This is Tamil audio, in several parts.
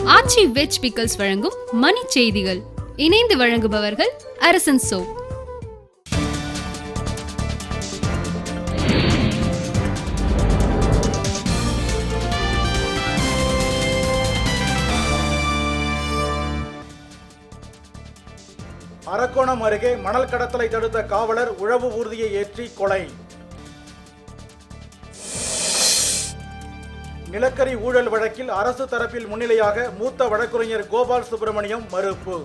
ஆச்சி வெஜ் பிக்கல்ஸ் வழங்கும் மணி செய்திகள். இணைந்து வழங்குபவர்கள் அரசன் சோ. அரக்கோணம் அருகே மணல் கடத்தலை தடுத்த காவலர் உழவு ஊர்தியை ஏற்றி கொலை. நிலக்கரி ஊழல் வழக்கில் அரசு தரப்பில் முன்னிலையாக மூத்த வழக்கறிஞர் கோபால் சுப்பிரமணியம் மறுப்பு.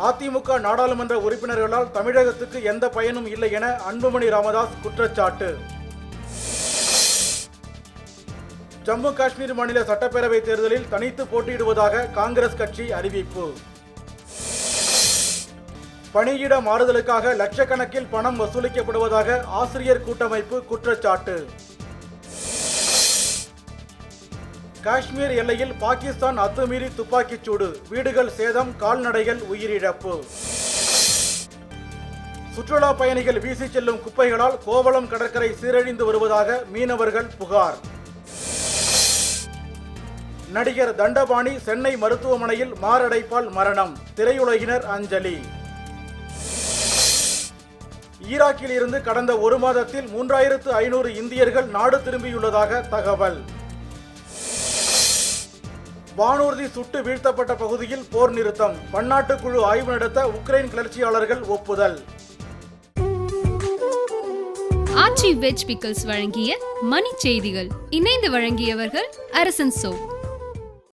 அதிமுக நாடாளுமன்ற உறுப்பினர்களால் தமிழகத்துக்கு எந்த பயனும் இல்லை என அன்புமணி ராமதாஸ் குற்றச்சாட்டு. ஜம்மு காஷ்மீர் மாநில சட்டப்பேரவை தேர்தலில் தனித்து போட்டியிடுவதாக காங்கிரஸ் கட்சி அறிவிப்பு. பணியிட மாறுதலுக்காக லட்சக்கணக்கில் பணம் வசூலிக்கப்படுவதாக ஆசிரியர் கூட்டமைப்பு குற்றச்சாட்டு. காஷ்மீர் எல்லையில் பாகிஸ்தான் அத்துமீறி துப்பாக்கிச்சூடு, வீடுகள் சேதம், கால்நடைகள் உயிரிழப்பு. சுற்றுலா பயணிகள் வீசி செல்லும் குப்பைகளால் கோவளம் கடற்கரை சீரழிந்து வருவதாக மீனவர்கள் புகார். நடிகர் தண்டபாணி சென்னை மருத்துவமனையில் மாரடைப்பால் மரணம், திரையுலகினர் அஞ்சலி. ஈராக்கில் இருந்து கடந்த ஒரு மாதத்தில் 3500 இந்தியர்கள் நாடு திரும்பியுள்ளதாக தகவல். வானூர்தி சுட்டு வீழ்த்தப்பட்ட பகுதியில் போர் நிறுத்தம், பன்னாட்டு குழு ஆய்வு நடத்த உக்ரைன் கிளர்ச்சியாளர்கள் ஒப்புதல். ஆச்சி வெஜ் பிக்கல்ஸ் வழங்கிய மணி செய்திகள். இணைந்து வழங்கியவர்கள் அரசன் சோ.